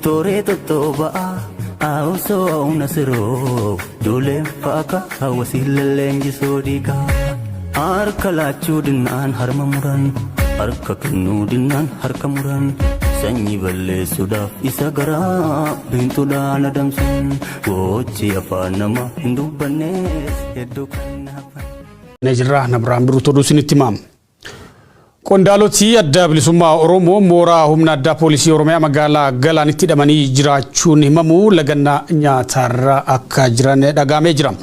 Toreto toba auso nasiro dole faka hawasilalenji sodika arkalachu dinan harmamuran arkaknu dinan harkamuran sanyi balle sudaf isagara bintuda nadamsin gochi afanama hindubanes edukan Nejirah nabram birutodu sinitimam Qondaaloti adda bilisummaa Oromoo mooraa humna addaa poolisii Oromiyaa magaalaa Galaanitti hidhamanii jiraachuun himamu laganna nyaatarra akka jiran dhagaamee jira.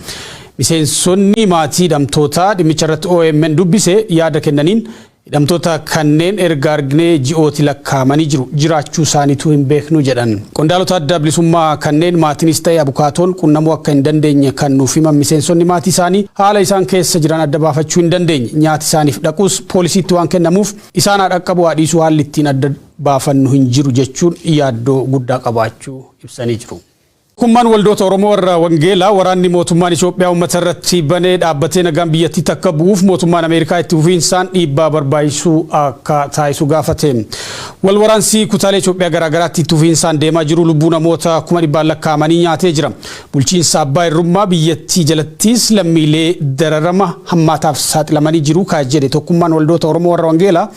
Miseensonni maatii hidhamtoota dhimmicha irratti OMN dubbise yaada kennaniin hidhamtoota kanneen erga arginee ji'ooti lakkaa'amanii jiru jiraachuu isaaniitu hin beeknu jedhan. Qondaalota adda bilisummaa kanneen maatiinis ta'e abukaatoon qunnamuu akka hin dandeenye kan nuuf himan miseensonni maatii isaanii haala isaan keessa jiran adda baafachuu hin dandeenye nyaati isaaniif dhaquus poolisiitti waan kennamuuf isaan dhaqqabu dhiisuu haalli ittiin adda baafannu hin jiru jechuun yaaddoo guddaa qabaachuu ibsanii jiru. Kummaan waldoota Oromoo warra Wangeelaa waraanni mootummaan Itoophiyaa uummata irratti banee dhaabbatee nagaan biyyattii takka bu'uuf mootummaan Ameerikaa itti fufiinsaan dhiibbaa barbaachisuu akka taasisu gaafate. Wal waraansi kutaalee Itoophiyaa garaagaraatti itti fufiinsaan deemaa jiru lubbuu namoota 100,000 lakkaa'amanii nyaatee jira. Bulchiinsa abbaa irrummaa biyyattii jalattis lammiilee dararama hammaataaf saaxilamanii jiru jedhe tokkummaan waldoota Oromoo warra Wangeelaa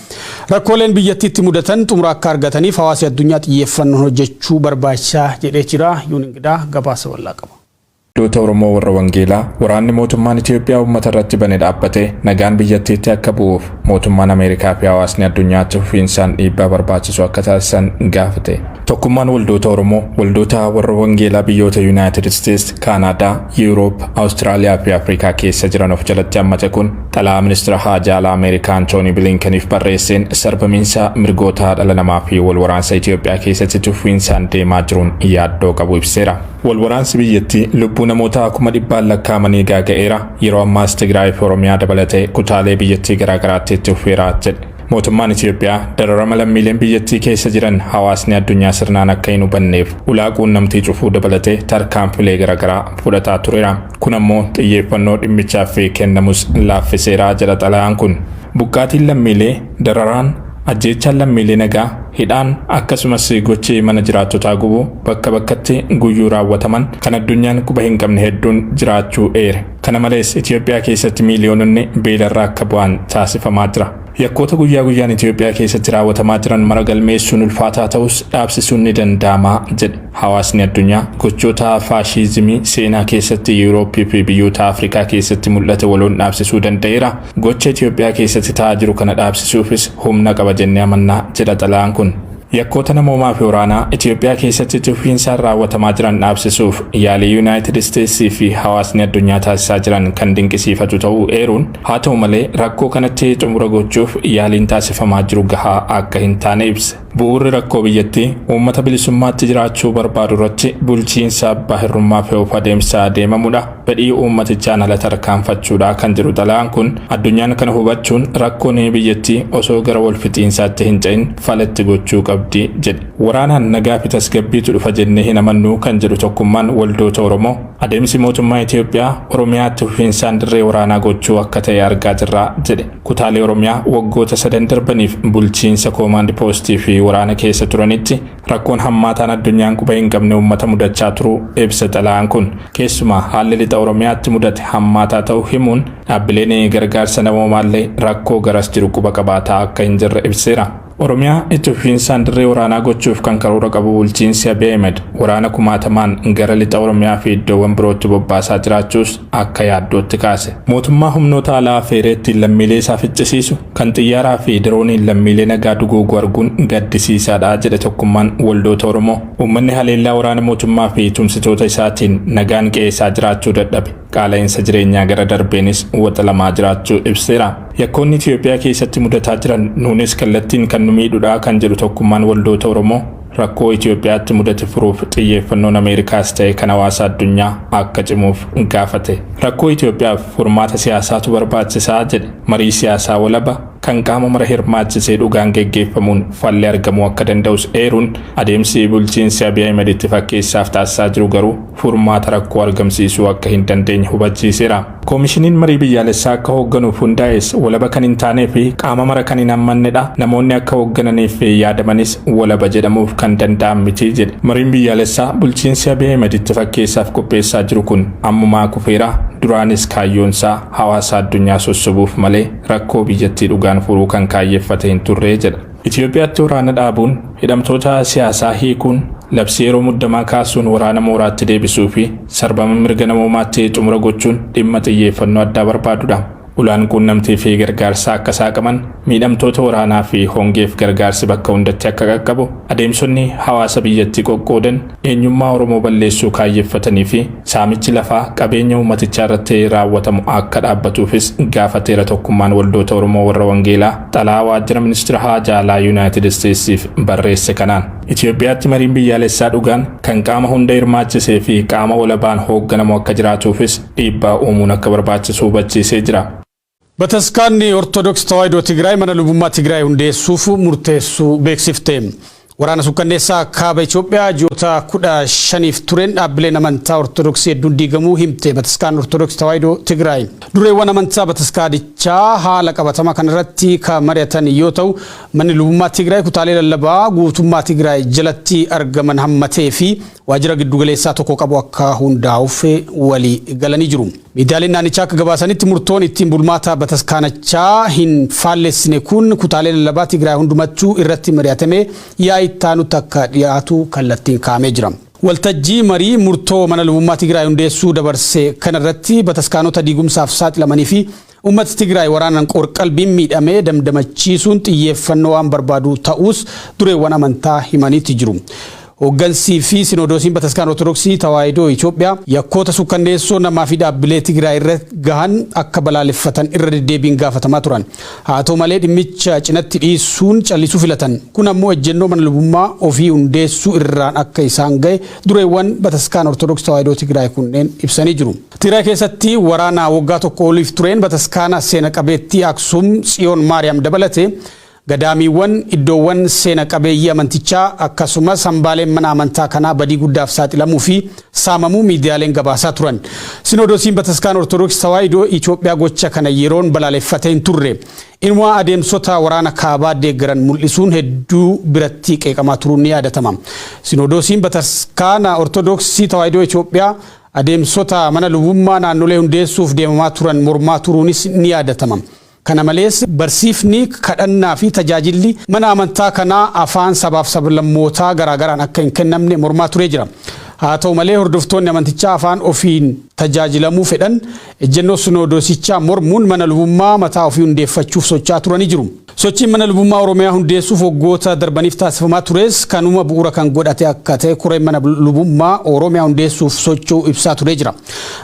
rakkooleen biyyattiitti mudatan xumura akka argataniif hawaasni addunyaa xiyyeeffannoo hojjechuu barbaachisaa jedhee jira. Gabaasa walaa qaba. Waldoota Oromoo warra Wangeelaa waraanni mootummaan Itoophiyaa uummata irratti banee dhaabbatee nagaan biyyattiitti akka bu'uuf mootummaan Ameerikaa fi hawaasni addunyaatti fufiinsaan dhiibbaa barbaachisu akka taasisan gaafate. Tokkummaan waldoota Oromoo waldoota warra Wangeelaa biyyoota United States, Canada, Europe, Australia fi Afrikaa keessa jiran of jalatti hammate kun xalayaa ministeera haajaa alaa Ameerikaa Anthony Blinkeniif barreesseen sarbamiinsa mirgoota dhala namaa fi wal waraansa Itoophiyaa keessatti fufiinsaan deemaa jiruun yaaddoo qabu ibseera. Wal waraansi biyyattii lubbuu namoota 100,000 lakkaa'amanii gaaga'eera. Yeroo ammaas Tigraay fi Oromiyaa dabalatee kutaalee biyyattii garaagaraatti itti fufeera jedhe. Mootummaan Itoophiyaa dararama lammiileen biyyattii keessa jiran hawaasni addunyaa sirnaan akka hin hubanneef ulaa quunnamtii cufuu dabalatee tarkaanfilee garaagaraa fudhataa tureera. Kun ammoo xiyyeeffannoo dhimmichaaf kennamus laaffiseera jedha xalayaan kun. Buqqaatiin lammiilee dararaan ajjeechaan lammiilee nagaa hidhaan akkasumas gochii mana jiraattotaa gubuu bakka bakkatti guyyuu raawwataman kan addunyaan quba hin qabne hedduun jiraachuu eere. Kana malees Itoophiyaa keessatti miiliyoononni beelarraa akka bu'an taasifamaa jira. Yakkoota guyyaa guyyaan Itoophiyaa keessatti raawwatamaa jiran mara galmeessuun ulfaataa ta'us dhaabsisuun ni danda'ama jedhe. Hawaasni addunyaa gochoota faashiizimii seenaa keessatti Yuurooppii fi biyyoota Afrikaa keessatti mul'ate waloon dhaabsisuu danda'eera. Gocha Itoophiyaa keessatti ta'aa jiru kana dhaabsisuufis humna qaba jennee amannaa jedha xalayaan kun. Yakkoota namoomaa fi waraanaa Itoophiyaa keessatti fufiinsaan raawwatamaa jiran dhaabsisuuf yaalii United States fi hawaasni addunyaa taasisaa jiran kan dinqisiifatu ta'uu eeruun haa ta'u malee rakkoo kanatti xumura gochuuf yaaliin taasifamaa jiru gahaa akka hin taane ibse. Bu'uurri rakkoo biyyattii uummata bilisummaatti jiraachuu barbaadu irratti bulchiinsa abbaa hirrummaa fe'uuf adeemsa deemamudha. Fedhii uummatichaan ala tarkaanfachuudha kan jedhu xalayaan kun addunyaan kana hubachuun rakkoon biyyattii osoo gara wal fixiinsaatti hin ce'in falatti gochuu qabdi jedhe. Waraanaan nagaa fi tasgabbiitu dhufa jennee hin amannu kan jedhu tokkummaan waldoota Oromoo adeemsi mootummaa Itoophiyaa Oromiyaatti fufiinsaan dirree waraanaa gochuu akka ta'e argaa jirra jedhe. Kutaalee Oromiyaa waggoota 3 darbaniif bulchiinsa koomaand poostii fi waraana keessa turanitti rakkoon hammaataan addunyaan quba hin qabne uummata mudachaa turuu ibsa xalayaan kun. Keessumaa haalli lixa Oromiyaatti mudate hammaataa ta'uu himuun dhaabbileen gargaarsa namoomaallee rakkoo garas jiru quba qabaataa akka hin jirre ibseera. Oromiyaa itti fufiinsaan dirree waraanaa gochuuf kan karoora qabu bulchiinsi Abiy Ahmed waraana kumaatamaan gara lixa Oromiyaa fi iddoowwan birootti bobbaasaa jiraachuus akka yaaddootti kaase. Mootummaa humnoota alaa feereetti lammiilee isaa ficcisiisu kan xiyyaaraa fi dirooniin lammiilee nagaa duguugu arguun gaddisiisaadha jedhe tokkummaan waldoota Oromoo. Uummanni haleellaa waraana mootummaa fi tumsitoota isaatiin nagaan qe'eessaa jiraachuu dadhabe. Qaala'insa jireenyaa gara darbeenis waxalamaa jiraachuu ibseera. Yakkoonni Itoophiyaa keessatti mudataa jiran nuunis kallattiin kan nu miidhuudha kan jedhu tokkummaan waldoota Oromoo rakkoo Itoophiyaatti mudate furuuf xiyyeeffannoon Ameerikaas ta'e kan hawaasa addunyaa akka cimuuf gaafate. Rakkoo Itoophiyaaf furmaata siyaasaatu barbaachisaa jedhe. Marii siyaasaa walaba kan qaama mara hirmaachisee dhugaan geggeeffamuun falli argamuu akka danda'us eeruun adeemsi bulchiinsi Abiy Ahmed itti fakkeessaaf taasisaa jiru garuu furmaata rakkoo argamsiisuu akka hin dandeenye hubachiiseera. Koomishiniin marii biyyaalessaa akka hoogganuuf hundaa'es walaba kan hin taanee fi qaama mara kan hin hammannedha. Namoonni akka hooggananiif yaadamanis walaba jedhamuuf kan danda'an miti jedhe. Mariin biyyaalessaa bulchiinsi Abiy Ahmed itti fakkeessaaf qopheessaa jiru kun ammumaa kufeera. Duraanis kaayyoonsaa hawaasa addunyaa sossobuuf malee rakkoo biyyattii dhugaan furuu kan kaayyeeffate hin turre jedha. Itoophiyaatti waraana dhaabuun hidhamtoota siyaasaa hiikuun labsii yeroo muddamaa kaasuun waraana mooraatti deebisuu fi sarbama mirga namoomaatti xumura gochuun dhimma xiyyeeffannoo addaa barbaadudha. Ulaan quunnamtii fi gargaarsa akka saaqaman miidhamtoota waraanaa fi hongeef gargaarsi bakka hundatti akka qaqqabu adeemsonni hawaasa biyyattii qoqqoodan eenyummaa Oromoo balleessuu kaayyeeffatanii fi saamichi lafaa qabeenya uummatichaa irratti raawwatamu akka dhaabbatuufis gaafateera. Tokkummaan waldoota Oromoo warra Wangeelaa xalayaa waajjira ministeera haajaa alaa Yuunaayitid Isteetsiif barreesse kanaan Itoophiyaatti mariin biyyaalessaa dhugaan kan qaama hunda hirmaachisee fi qaama walabaan hoogganamu akka jiraatuufis dhiibbaa uumuun akka barbaachisu hubachiisee jira. Bataskaanni Ortodoks Tawaahidoo Tigraay mana lubummaa Tigraay hundeessuuf murteessuu beeksifte. Waraana sukkanneessaa kaaba Itoophiyaa ji'oota 15f tureen dhaabbileen amantaa Ortodoksii hedduun diigamuu himte Bataskaan Ortodoks Tawaahidoo Tigraay. Dureewwan amantaa Bataskaanichaa haala qabatamaa kanarratti kan mari'atan yoo ta'u manni lubummaa Tigraay kutaalee lallabaa guutummaa Tigraay jalatti argaman hammatee fi waajjira giddugaleessaa tokko qabu akka hundaa'uuf walii galanii jiru. Miidiyaaleen naannichaa akka gabaasanitti murtoon ittiin bulmaata Bataskaanichaa hin faallessine kun kutaalee lallabaa Tigraay hundumattuu irratti mari'atame ittaanutti akka dhiyaatu kallattiin kaa'amee jira. Waltajjii marii murtoo mana lubummaa Tigraay hundeessuu dabarse kanarratti bataskaanota diigumsaaf saaxilamanii fi uummata Tigraay waraanaan qorqalbiin miidhamee damdamachiisuun xiyyeeffannoo waan barbaadu ta'us dureewwan amantaa himaniitti jiru. Hooggansii fi Sinodoosiin Bataskaan Ortodoksii Tawaahidoo Itoophiyaa yakkoota sukkanneessoo namaa fi dhaabbilee Tigraay irra gahan akka balaaleffatan irra deddeebiin gaafatamaa turan. Haa ta'u malee dhimmicha cinatti dhiisuun callisuu filatan. Kun ammoo ejjennoo mana lubummaa ofii hundeessuu irraan akka isaan gahe dureewwan Bataskaan Ortodoksii Tawaahidoo Tigraay kunneen ibsanii jiru. Tigraay keessatti waraana waggaa tokko oliif tureen Bataskaana seena qabeettii Aksum Tsiyoon Maariyaam dabalate gadaamiiwwan iddoowwan seena qabeeyyii amantichaa akkasumas hambaaleen mana amantaa kanaa badii guddaaf saaxilamuu fi saamamuu miidiyaaleen gabaasaa turan. Sinodoosiin Bataskaan Ortodoksii Tawaahidoo Itoophiyaa gocha kana yeroon balaaleffatee hin turre. Inuma adeemsota waraana kaabaa deeggaran mul'isuun hedduu biratti qeeqamaa turuun ni yaadatama. Sinodoosiin Bataskaan Ortodoksii Tawaahidoo Itoophiyaa adeemsota mana lubummaa naannolee hundeessuuf deemamaa turan mormaa turuunis ni yaadatama. Kana malees barsiifni kadhannaa fi tajaajilli mana amantaa kanaa afaan sabaaf sablammootaa garaagaraan akka hin kennamne mormaa turee jira. Haa ta'u malee hordoftoonni amantichaa afaan ofiin tajaajilamuu fedhan ejjennoo Sinodoosichaa mormuun mana lubummaa mataa ofii hundeeffachuuf socho'aa turanii jiru. Sochiin mana lubummaa Oromiyaa hundeessuuf waggoota darbaniif taasifamaa tures kanuma bu'uura kan godhate akka ta'e koreen mana lubummaa Oromiyaa hundeessuuf socho'u ibsaa turee jira.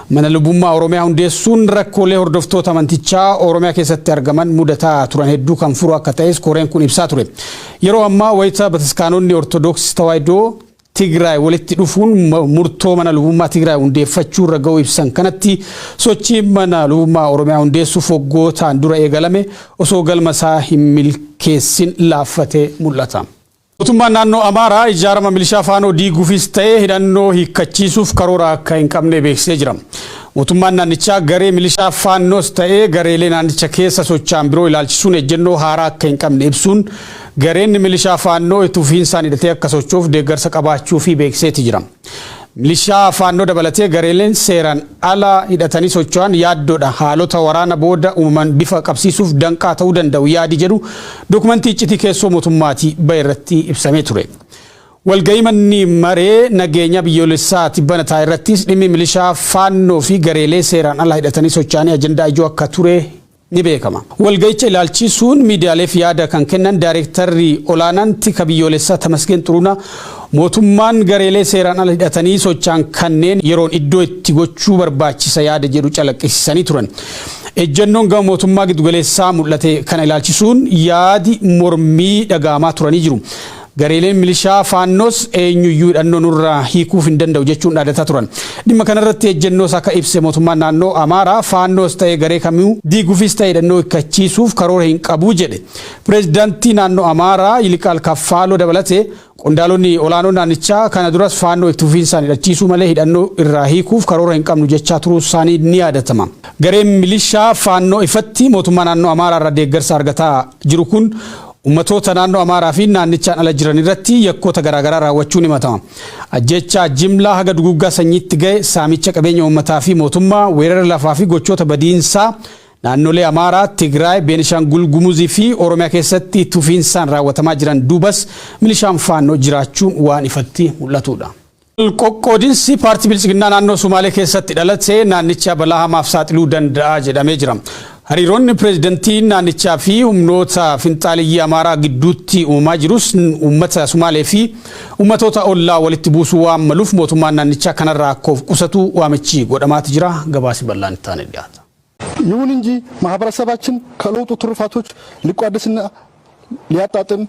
Mana lubummaa Oromiyaa hundeessuun rakkoolee hordoftoota amantichaa Oromiyaa keessatti argaman mudataa turan hedduu kan furu akka ta'es koreen kun ibsaa ture. Yeroo ammaa wayita Bataskaanonni Ortodoksii Tawaahidoo Tigraay walitti dhufuun murtoo mana lubummaa Tigraay hundeeffachuu irra ga'uu ibsan kanatti sochiin mana lubummaa Oromiyaa hundeessuuf waggootaan dura eegalame osoo galma isaa hin milkeessin laaffatee mul'ata. Mootummaan naannoo Amaaraa ijaarama milishaa faanoo diiguufis ta'ee hidhannoo hiikkachiisuuf karoora akka hin qabne beeksisee jira. Mootummaan naannichaa garee milishaa faannoos ta'ee gareelee naannicha keessa socho'an biroo ilaalchisuun ejjennoo haaraa akka hin qabne ibsuun gareen milishaa faannoo itti fufiinsaan hidhatee akka socho'uuf deeggarsa qabaachuu fi beeksiseeti jira. Milishaa faannoo dabalatee gareeleen seeraan ala hidhatanii socho'an yaaddoodha haalota waraana booda uumaman bifa qabsiisuuf danqaa ta'uu danda'u yaadi jedhu dokumentii iccitii keessoo mootummaatii bahe irratti ibsamee ture. Walgahii manni maree nageenya biyyoolessaa tibbana irrattis dhimmi milishaa faannoo fi gareelee seeraan ala hidhatanii socho'anii ajandaa ijoo akka ture ni beekama. Walgahicha ilaalchisuun miidiyaaleef yaada kan kennan daayirektarri olaanaan tika biyyoolessaa Tamasgeen Xuruunaa mootummaan gareelee seeraan ala hidhatanii socho'an kanneen yeroon iddoo itti gochuu barbaachisa yaada jedhu calaqqisiisanii turan. Ejjennoon gama mootummaa giddugaleessaa mul'ate kana ilaalchisuun yaadi mormii dhaga'amaa turanii jiru. gareeleen milishaa faannoos eenyuyyuu hidhannoo nurraa hiikuuf hin danda'u jechuun dhaadataa turan. Dhimma kanarratti ejjennoos akka ibse mootummaan naannoo Amaaraa faannoos ta'ee garee kamiyyuu diiguufis ta'ee hidhannoo hiikkachiisuuf karoora hin qabu jedhe. Pireezidaantii naannoo Amaaraa Yiliqaal Kaffaaloo dabalatee qondaalonni olaanoo naannichaa kana duras faannoo itti fufiinsaan hidhachiisuu malee hidhannoo irraa hiikuuf karoora hin qabnu jechaa turuu isaanii ni yaadatama. Gareen milishaa faannoo ifatti mootummaa naannoo Amaaraa irraa deeggarsa argataa jiru kun ummatoota naannoo Amaaraa fi naannichaan ala jiran irratti yakkoota garaagaraa raawwachuun himatama. Ajjechaa jimlaa haga duguggaa sanyiitti ga'e saamicha qabeenya uummataa fi mootummaa weerara lafaa fi gochoota badiinsaa naannolee Amaaraa, Tigraay, Beenishaangul Gumuzii fi Oromiyaa keessatti tufiinsaan raawwatamaa jiran duubas milishaan faannoo jiraachuun waan ifatti mul'atudha. Qoqqoodinsi paartii bilchiginnaa naannoo Sumaalee keessatti dhalate naannicha balaa hamaaf saaxiluu danda'a jedhamee jira. Hariiroonni pireezidantii naannichaa fi humnoota finxaaliyyii Amaaraa gidduutti uumamaa jirus uummata Sumaalee fi uummatoota ollaa walitti buusuu waan maluuf mootummaan naannichaa kanarraa akka of qusatu waamichi godhamaati jira. Gabaasi bal'aan itti aanee dhiyaata. ይሁን እንጂ ማህበረሰባችን ከለውጡ ትሩፋቶች ሊቋደስና ሊያጣጥም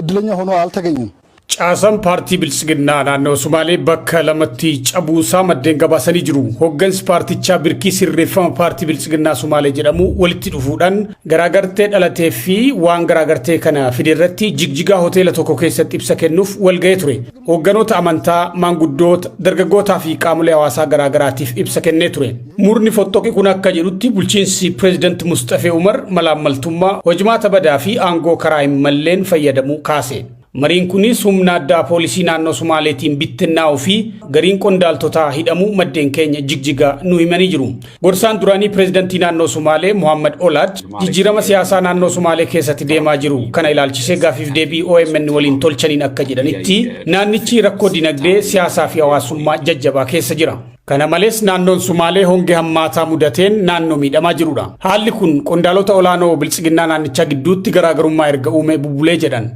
እድለኛ ሆኖ አልተገኘም። Caasaan paartii bilchiginnaa naannoo Sumaalee bakka lamatti cabuusaa maddeen gabaasanii jiru. Hoggansi paartichaa birkii sirreeffama paartii bilchiginnaa Sumaalee jedhamu walitti dhufuudhaan garaagartee dhalatee fi waan garaagartee kana fide irratti jigjigaa hoteela tokko keessatti ibsa kennuuf walga'ee ture. Hogganoota amantaa, maanguddoota, dargaggootaa fi qaamolee hawaasaa garaagaraatiif ibsa kennee ture. Murni fottoqi kun akka jedhutti bulchiinsi pireezidanti Mustafee Umar malaammaltummaa, hojimaata badaa fi aangoo karaa hin malleen fayyadamuu kaase. Mariin kunis humna addaa poolisii naannoo Sumaaleetiin bittinnaa'uu fi gariin qondaaltotaa hidhamuu maddeen keenya jigjigaa nu himanii jiru. Gorsaan duraanii pireezidantii naannoo Sumaalee Mohammad Olaad jijjiirama siyaasaa naannoo Sumaalee keessatti deemaa jiru kana ilaalchisee gaafiif deebii OMN waliin tolchaniin akka jedhanitti naannichi rakkoo dinagdee siyaasaa fi hawaasummaa jajjabaa keessa jira. Kana malees naannoon Sumaalee hongee hammaataa mudateen naannoo miidhamaa jirudha. Haalli kun qondaalota olaanoo bilchiginnaa naannichaa gidduutti garaagarummaa erga uume bubbulee jedhan.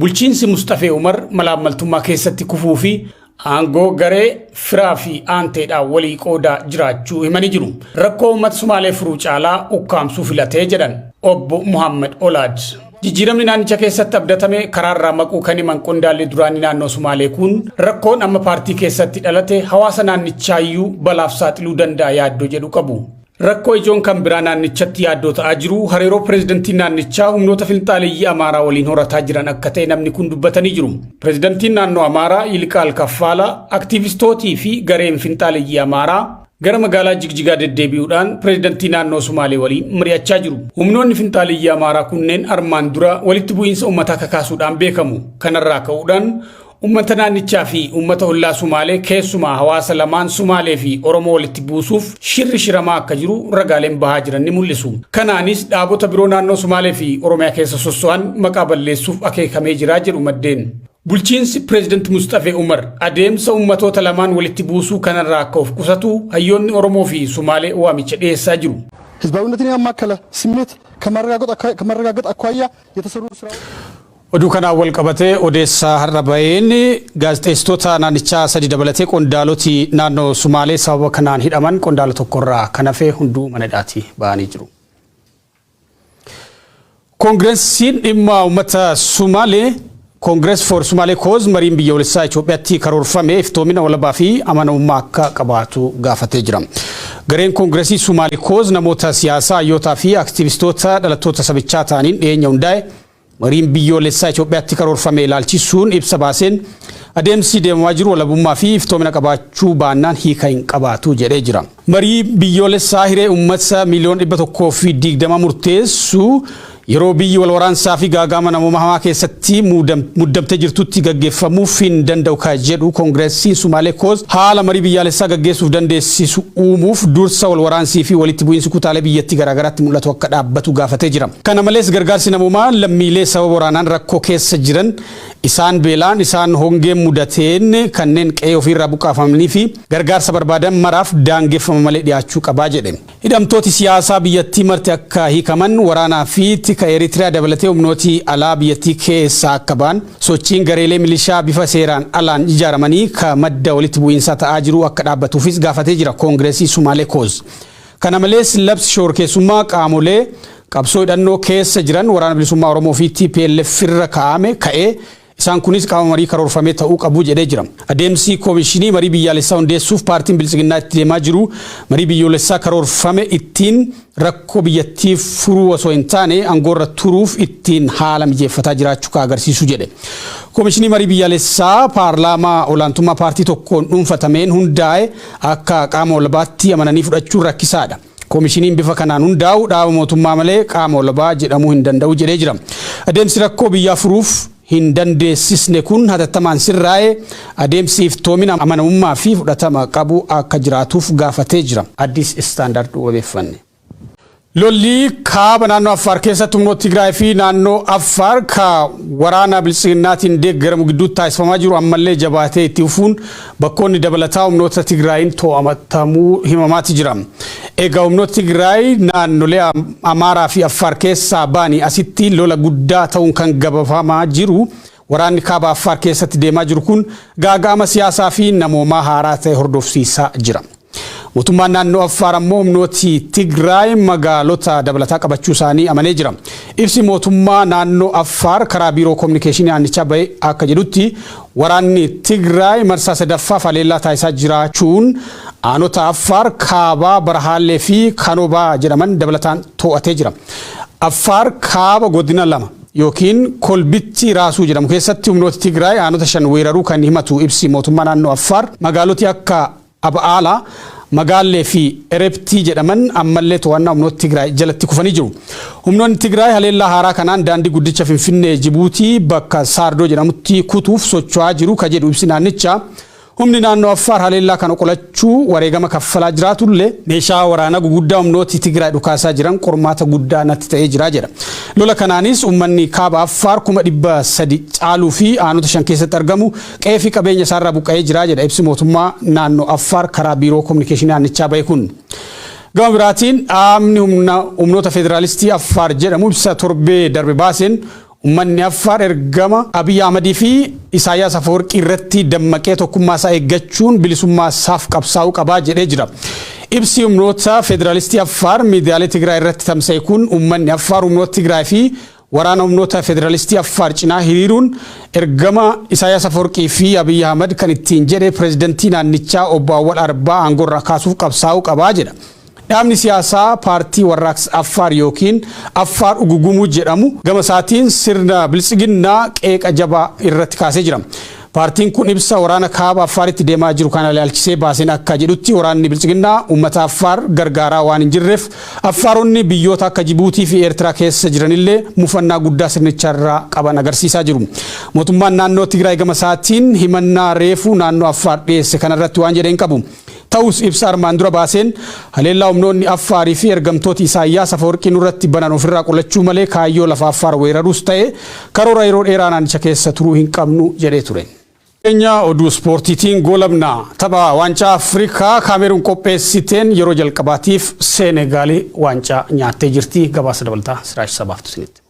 Bulchiinsi Mustafee Umar malaammaltummaa keessatti kufuu fi aangoo garee firaa fi aanteedhaan walii qoodaa jiraachuu himanii jiru. Rakkoo uummata Sumaalee furuu caalaa ukkaamsuu filatee jedhan obbo Muhammad Olaad. Jijjiiramni naannicha keessatti abdatame karaarraa maquu kan himan qondaalli duraanii naannoo Sumaalee kun rakkoon amma paartii keessatti dhalate hawaasa naannichaayyuu balaaf saaxiluu danda'a yaaddoo jedhu qabu. Rakkoo ijoon kan biraa naannichatti yaaddoo ta'aa jiru hariiroo pireezidantii naannichaa humnoota finxaaliyyii Amaaraa waliin horataa jiran akka ta'e namni kun dubbatanii jiru. Pireezidantiin naannoo Amaaraa Yiliqaal Kaffaalaa aktiivistootii fi gareen finxaaliyyii Amaaraa gara magaalaa Jigjigaa deddeebi'uudhaan pireezidantii naannoo Sumaalee waliin mari'achaa jiru. Humnoonni finxaaliyyii Amaaraa kunneen armaan dura walitti bu'iinsa uummataa kakaasuudhaan beekamu. Kanarraa ka'uudhaan uummata naannichaa fi uummata ollaa Sumaalee keessumaa hawaasa lamaan Sumaalee fi Oromoo walitti buusuuf shirri shiramaa akka jiru ragaaleen bahaa jiran ni mul'isu. Kanaanis dhaabota biroo naannoo Sumaalee fi Oromiyaa keessa sosso'an maqaa balleessuuf akeekamee jira jedhu maddeen. Bulchiinsi pireezidanti Mustafee Umar adeemsa uummatoota lamaan walitti buusuu kanarraa akka of qusatu hayyoonni Oromoo fi Sumaalee waamicha dhiyeessaa jiru. ህዝባዊነትን ያማከለ ስሜት ከማረጋገጥ አኳያ የተሰሩ ስራዎች Oduu kanaan wal qabatee odeessaa har'a baheen gaazexeessitoota naannichaa sadi dabalatee qondaaloti naannoo Sumaalee sababa kanaan hidhaman qondaala tokkorraa kan hafe hunduu mana hidhaatti bahanii jiru. Koongireesiin dhimma uummata Sumaalee Congress for Somali Cause mariin biyyoolessaa Itoophiyaatti karoorfame iftoomina walabaa fi amanamummaa akka qabaatu gaafatee jira. Gareen Koongireesii Somali Cause namoota siyaasaa hayyotaa fi aktivistoota dhalattoota sabichaa ta'aniin dhiyeenya hundaa'e mariin biyyoolessaa Itoophiyaatti karoorfame ilaalchisuun ibsa baaseen adeemsi deemaa jiru walabummaa fi iftoomina qabaachuu baannaan hiika hin qabaatu jedhee jira. Marii biyyoolessaa hiree uummata miliyoona 120 murteessu yeroo biyyi wal waraansaa fi gaagama namummaa hamaa keessatti muddamtee jirtutti gaggeeffamuuf hin danda'u ka jedhu Koongireesiin Somali Cause haala marii biyyaalessaa gaggeessuuf dandeessisu uumuuf dursa wal waraansii fi walitti bu'iinsi kutaalee biyyattii garaagaraatti mul'atu akka dhaabbatu gaafatee jira. Kana malees gargaarsi namummaa lammiilee sababa waraanaan rakkoo keessa jiran isaan beelaan isaan hongeen mudateen kanneen qe'ee ofiirraa buqqaafamanii fi gargaarsa barbaadan maraaf daangeffama malee dhiyaachuu qabaa jedhe. Hidhamtooti siyaasaa biyyattii marti akka hiikaman waraanaa fi ka Eritrea dabalatee humnooti alaa biyyattii keessa akka ba'an sochiin gareelee milishaa bifa seeraan alaan ijaaramanii ka madda walitti bu'iinsaa ta'aa jiru akka dhaabbatuufis gaafatee jira Koongireesii Somali Cause. Kana malees labsi shororkeessummaa qaamolee qabsoo hidhannoo keessa jiran waraana bilisummaa Oromoo fi TPLF irra ka'ee Isaan kunis qaama marii karoorfamee ta'uu qabu jedhee jira. Adeemsi koomishinii marii biyyaalessaa hundeessuuf paartiin Bilisiginnaa itti deemaa jiru marii biyyoolessaa karoorfame ittiin rakkoo biyyattii furuu osoo hin taane aangoorra turuuf ittiin haala mijeeffataa jiraachuu ka agarsiisu jedhe. Koomishinii marii biyyaalessaa paarlaamaa olaantummaa paartii tokkoon dhuunfatameen hundaa'e akka qaama olabaatti amananii fudhachuun rakkisaadha. Koomishiniin bifa kanaan hundaa'u dhaaba mootummaa malee qaama olabaa jedhamuu hin danda'u jedhee jira. Adeemsi rakkoo biyyaa furuuf hin dandeessisne kun hatattamaan sirraa'ee adeemsi iftoomina amanamummaa fi fudhatama qabu akka jiraatuuf gaafatee jira. Addis Istaandaard odeeffanne. Lolli kaaba naannoo Affaar keessatti humnoota Tigraay fi naannoo Affaar ka waraana Bilisiginnaatiin deeggaramu gidduutti taasifamaa jiru ammallee jabaatee itti fufuun bakkoonni dabalataa humnoota Tigraayin to'atamuu himamaati jira. Egaa humnoota Tigraay naannolee Amaaraa fi Affaar keessaa ba'anii asitti lola guddaa ta'uun kan gabafamaa jiru. Waraanni kaaba Affaar keessatti deemaa jiru kun gaaga'ama siyaasaa fi namoomaa haaraa ta'e hordofsiisaa jira. Mootummaan naannoo Affaar ammoo humnooti Tigraay magaalota dabalataa qabachuu isaanii amanee jira. Ibsi mootummaa naannoo Affaar karaa biiroo kominikeeshinii aanichaa ba'e akka jedhutti waraanni Tigraay marsaa sadaffaaf haleellaa taasisaa jiraachuun aanota Affaar kaabaa Barahaallee fi Kanobaa jedhaman dabalataan to'atee jira. Affaar kaaba godina lama yookiin kolbitti raasuu jedhamu keessatti humnooti Tigraay aanota 5 weeraruu kan himatu ibsi mootummaa naannoo Affaar magaaloti akka Aba'aalaa Magaallee fi Ereptii jedhaman ammallee to'annaa humnoota Tigraay jalatti kufanii jiru. Humnoonni Tigraay haleellaa haaraa kanaan daandii guddicha Finfinnee Jibuutii bakka Saardoo jedhamutti kutuuf socho'aa jiru ka jedhu ibsi naannichaa. Humni naannoo Affaar haleellaa kana qolachuu wareegama kaffalaa jiraatullee meeshaa waraanaa guguddaa humnooti Tigraay dhukaasaa jiran qormaata guddaa natti ta'ee jira jedha. Lola kanaanis uummanni kaaba Affaar 300 caaluu fi aanota 5 keessatti argamu qe'ee fi qabeenya isaarraa buqqa'ee jira jedha ibsi mootummaa naannoo Affaar karaa biiroo kominikeeshinii aanichaa ba'e kun. Gama biraatiin dhaabni humnoota federaalistii Affaar jedhamu ibsa torbee darbe baaseen ummanni Affaar ergama Abiy Ahmedii fi Isaayyaas Afeworqii irratti dammaqee tokkummaa isaa eeggachuun bilisummaa isaaf qabsaa'uu qabaa jedhee jira. Ibsi humnoota federaalistii Affaar miidiyaalee Tigraay irratti tamsa'e kun ummanni Affaar humnoota Tigraay fi waraana humnoota federaalistii Affaar cinaa hiriiruun ergama Isaayyaas Afeworqii fi Abiy Ahmed kan ittiin jedhe pireezidantii naannichaa obbo Awwal Arbaa aangoorraa kaasuuf qabsaa'uu qabaa jedha. Dhaabni siyaasaa paartii warraaqsa Affaar yookiin Affaar Ugugumuu jedhamu gama isaatiin sirna Bilisiginnaa qeeqa jabaa irratti kaasee jira. Paartiin kun ibsa waraana kaaba Affaaritti deemaa jiru kana ilaalchisee baaseen akka jedhutti waraanni Bilisiginnaa uummata Affaar gargaaraa waan hin jirreef Affaaronni biyyoota akka Jibuutii fi Eertiraa keessa jiranillee mufannaa guddaa sirnicharraa qaban agarsiisaa jiru. Mootummaan naannoo Tigraay gama isaatiin himannaa reefuu naannoo Affaar dhiyeesse kanarratti waan jedheen qabu. Ta'us ibsa armaan dura baaseen haleellaa humnoonni Affaarii fi ergamtooti Isaayyaas Afeworqii irratti banan ofirraa qolachuu malee kaayyoo lafa Affaar weeraruus ta'e karoora yeroo dheeraa naannicha keessa turuu hin qabnu jedhee ture. Keenya oduu ispoortiitiin goolabna tapha waancaa Afrikaa Kaameruun qopheessiteen yeroo jalqabaatiif Seenegaalii waancaa nyaattee jirti. Gabaasa dabalataa Siraash Sabaaftu isinitti.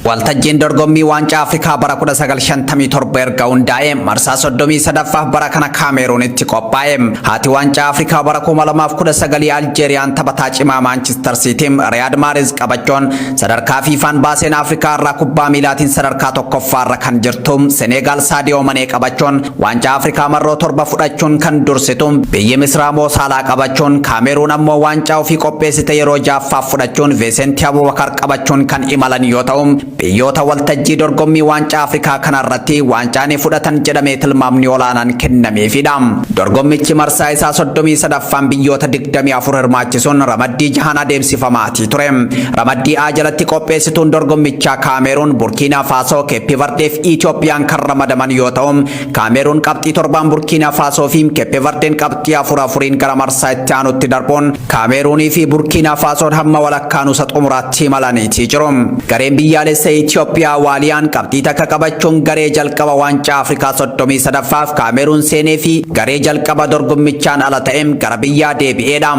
Waltajjiin dorgommii waancaa Afrikaa bara 1957 erga hundaa'e marsaa 33ffaaf bara kana Kaameruunitti qophaa'e. Haati waancaa Afrikaa bara 2019 Aljeeriyaan taphataa cimaa Maanchister Siitiin Riyaad Mahrez qabachuun sadarkaa fiifaan baaseen Afrikaa irraa kubbaa miilaatiin sadarkaa tokkoffaarra kan jirtu Senegaal Saadiyoo Manee qabachuun waancaa Afrikaa marroo 7 fudhachuun kan dursitu biyyi Misraa Moo Saalaa qabachuun Kaameruun ammoo waancaa ofii qopheessite yeroo 6ffaaf fudhachuun Vincent Abubakar qabachuun kan imalan yoo ta'u biyyoota waltajjii dorgommii waancaa Afrikaa kanarratti waancaan fudhatan jedhamee tilmaamni olaanaan kennameefidha. Dorgommichi marsaa isaa 33ffaan biyyoota 24 hirmaachisuun ramaddii 6 adeemsifamaatii ture. Ramaddii A jalatti qopheessituun dorgommichaa Kaameruun, Burkiinaa Faasoo, Keeppi Verdee fi Itoophiyaan kan ramadaman yoo ta'u, Kaameruun qabxii 7 Burkiinaa Faasoo fi Keeppi Verdeen qabxii 4 gara marsaa itti aanutti darbuun Kaameruunii fi Burkiinaa Faasoon hamma walakkaan usa xumuraatti imalaniitii jiru. Gareen biyyaalessa Itoophiyaa Waaliyaan qabxii takka qabachuun garee jalqaba waancaa Afrikaa 33ffaaf Kaameruun seenee fi garee jalqaba dorgommichaan ala ta'een gara biyyaa deebi'eedha.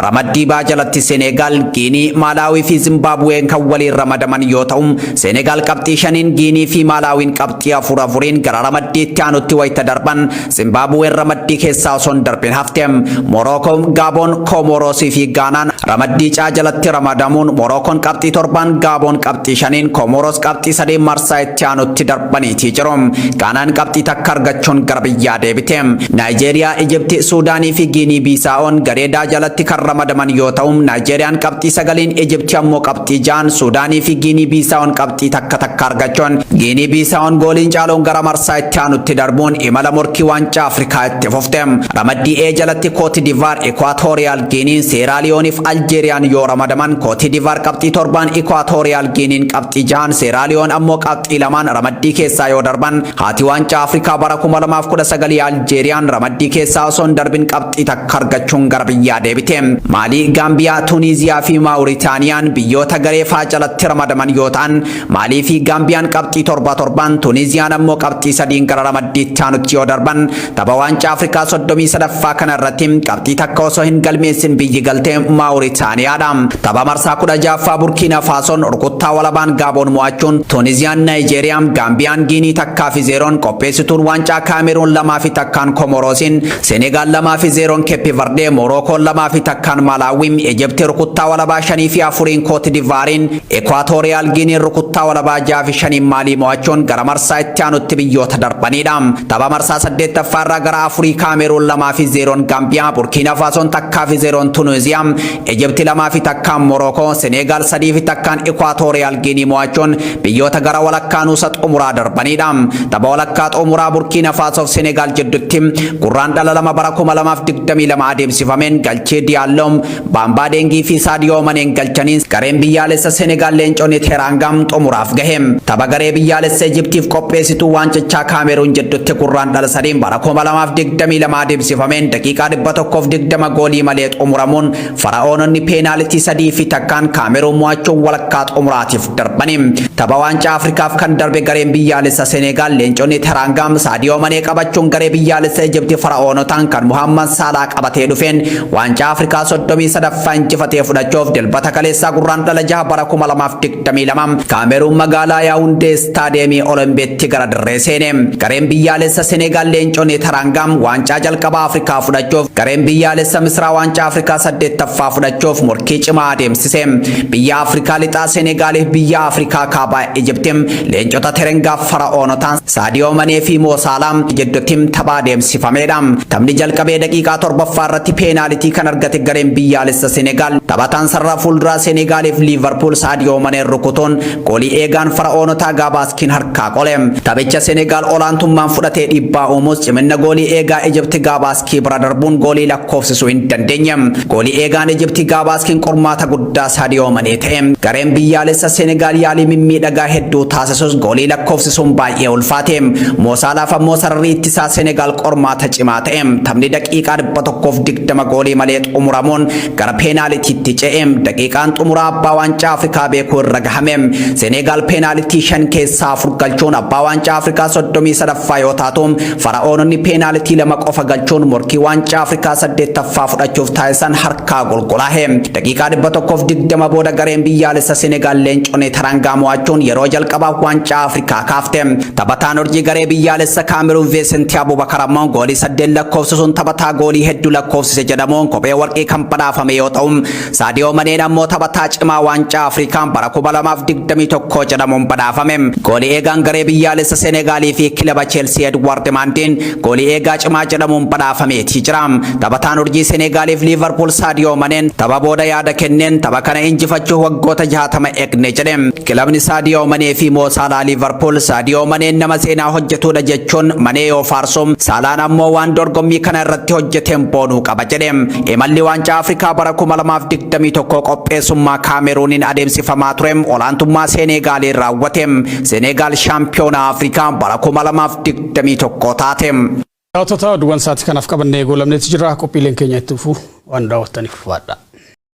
Ramaddii B jalatti Senegaal, Giinii, Maalaawii fi Zimbaabuween kan waliin ramadaman yoo ta'u, Senegaal qabxii 5, Giinii fi Maalaawiin qabxii 4 gara ramaddii itti aanutti wayita darban, Zimbaabuween ramaddii keessaa osoo hin darbin hafte. Morookoo, Gaaboon, Koomoroosii fi Gaanaan ramaddii C jalatti ramadamuun Morookoon qabxii 7, Gaaboon qabxii 5, Komoros qabxii 3 marsaa itti aanutti darbaniitii jiru. Gaanaan qabxii takka argachuun gara biyyaa deebite. Naayijeeriyaa, Ijipti, Suudaanii fi Giinii Biisaa'oon garee D jalatti kan ramadaman yoo ta'u, Naayijeeriyaan qabxii 9, Ijipti ammoo qabxii 6, Suudaanii fi Giinii Biisaa'oon qabxii takka argachuun Giinii Biisaa'oon gooliin caaluun gara marsaa itti aanutti darbuun imala morkii waancaa Afrikaa itti fufte. Ramaddii E jalatti Kooti Divaar, Ekwaatooriyaal Giiniin, Seeraaliyoonii fi Aljeeriyaan yoo ramadaman, Kooti Divaar qabxii 7, Ekwaatooriyaal Giiniin qabxii 6, Seeraaliyoon ammoo qabxii 2 ramaddii keessaa yoo darban, haati waancaa Afrikaa bara 2019 Aljeeriyaan ramaddii keessaa osoo hin darbin qabxii takka argachuun gara biyyaa deebite. Maalii, Gaambiyaa, Tuuniiziyaa fi Maawuritaaniyaan biyyoota garee F jalatti ramadaman yoo ta'an, Maalii fi Gaambiyaan qabxii 7, Tuuniiziyaan ammoo qabxii 3 gara ramaddiitti aanutti yoo darban, tapha waancaa Afrikaa 33ffaa kana irratti qabxii takka osoo hin galmeessin biyyi galtee Maawuritaaniyaadha. Tapha marsaa 16ffaa Burkiina Faasoon rukuttaa walabaan Gaaboon mo'achuun Tuuniiziyaan Naayijeeriyaa, Gaambiyaan Giinii takkaa fi 0, qopheessituun waancaa Kaameruun 2 fi takkaan Komoroosiin, Senegaal 2 fi 0 Keeppi Verdee, Morookoon 2 fi takkaan Malaawii, Ijipti rukuttaa walabaa 5 fi 4 Kooti Divaariin, Ekwaatooriyaal Giiniin rukuttaa walabaa 6 fi 5 Maalii mo'achuun gara marsaa itti aanutti biyyoota darbanidha. Tapha marsaa 8ffaa irraa gara 4 Kaameruun 2 fi 0 Gaambiyaa, Burkiina Faasoon takkaa fi 0 Tuuniiziyaa, Ijipti 2 fi takkaan Morookoo, Senegaal 3 fi takkaan Ekwaatooriyaal Giinii mo'achuun biyyoota gara walakkaa nuusa xumuraa darbanidha. Tapha walakkaa xumuraa Burkiina Faasoof Senegaal jidduutti gurraandhala 2 bara 2022 adeemsifameen galchee Diyaaloom, Baambaa Deengii fi Saadiyoo Maneen galchaniin gareen biyyaalessa Senegaal leenconni Teraangaam xumuraaf gahe. Tapha garee biyyaalessa Ijiptiif qopheessituu waancichaa Kaameruun jidduutti gurraandhala 3 bara 2022 adeemsifameen daqiiqaa 120 goolii malee xumuramuun Fara'oononni peenaalitii 3 fi takkaan Kaameruun mo'achuun walakkaa xumuraatiif darbani. Tapha waancaa Afrikaaf kan darbe gareen biyyaalessa Senegaal leenconni Teraangaam Saadiyoo Manee qabachuun garee biyyaalessa Ijipti Fara'oonotaan kan Muhammad Saalaa qabatee dhufeen waancaa Afrikaa 33ffaa injifatee fudhachuuf dilbata kaleessaa gurraandhala 6 bara 2022 Kaameruun magaalaa Yaawundee Istaadiyeemii Oloombeetti gara dirree seene. Gareen biyyaalessa Senegaal leenconni Teraangaam waancaa jalqabaa Afrikaa fudhachuuf gareen biyyaalessa Misraa waancaa Afrikaa 8ffaa fudhachuuf morkii cimaa adeemsise. Biyya Afrikaa lixaa Senegaaliif biyya Afrikaa kaabaa Ijipti leencota Terengaaf Fara'oonotaan Saadiyoo Manee fi Moo Saalaa jidduutti tapha adeemsifamedha. Taphni jalqabee daqiiqaa 7ffaa irratti peenaalitii kan argate gareen biyyaalessa Senegaal taphataan sarara fuulduraa Senegaaliif Liivarpuul Saadiyoo Manee rukutuun goolii eegaan Fara'oonotaa Gabaaskiin harkaa qole. Taphicha Senegaal olaantummaan fudhatee dhiibbaa uumuus cimina goolii eegaa Ijipti Gabaaskii bira darbuun goolii lakkoofsisuu hin dandeenye. Goolii eegaan Ijipti Gabaaskiin qormaata guddaa Saadiyoo Manee ta'e. Gareen biyyaalessa Senegaal yaalii mimmiidhagaa hedduu taasisus goolii lakkoofsisuun baay'ee ulfaate. Moo Saalaaf ammoo sararri ittisaa Senegaal qormaata cimaa ta'e. Taphni daqiiqaa 120 goolii malee xumuramuun gara peenaalitiitti ce'e. Daqiiqaan xumuraa abbaa waancaa Afrikaa beekuu irra gahame. Senegaal peenaalitii 5 keessaa 4 galchuun abbaa waancaa Afrikaa 33ffaa yoo taatu, Fara'oononni peenaalitii 2 qofa galchuun morkii waancaa Afrikaa 8ffaa fudhachuuf taasisan harkaa golgolaahe. Daqiiqaa 120 booda gareen biyyaalessa Senegaal leenconni Teraangaam mo'achuun yeroo jalqabaaf waancaa Afrikaa kaafte. Taphataan urjii garee biyyaalessa Kaameruun Veesentii Abubakar ammoo goolii 8 lakkoofsisuun taphataa goolii hedduu lakkoofsise jedhamuun kophee warqii kan badhaafame yoo ta'u, Saadiyoo Maneen ammoo taphataa cimaa waancaa Afrikaa bara 2021 jedhamuun badhaafame. Goolii eegaan garee biyyaalessa Senegaalii fi kilaba Cheelsii Edward Mandiin goolii eegaa cimaa jedhamuun badhaafameetii jira. Taphataan urjii Senegaaliif Liivarpuul Saadiyoo Maneen tapha booda yaada kenneen tapha kana injifachuuf waggoota 60 eegne jedhe. Kilabni Saadiyoo Manee fi Moo Saalaa Liivarpuul Saadiyoo Maneen nama seenaa hojjetudha jechuun Manee yoo faarsu, Saalaan ammoo waan dorgommii kana irratti hojjeteen boonuu qaba jedhe. Imalli waancaa Afrikaa bara 2021 qopheessummaa Kaameruuniin adeemsifamaa ture olaantummaa Senegaaliin raawwate. Senegaal shaampiyoonaa Afrikaa bara 2021 taate. Daawwattoota oduuwwan sa'aatii kanaaf qabannee goolabneetti jira. Qophiileen keenya itti fufuu waan daawwattaniif waadha.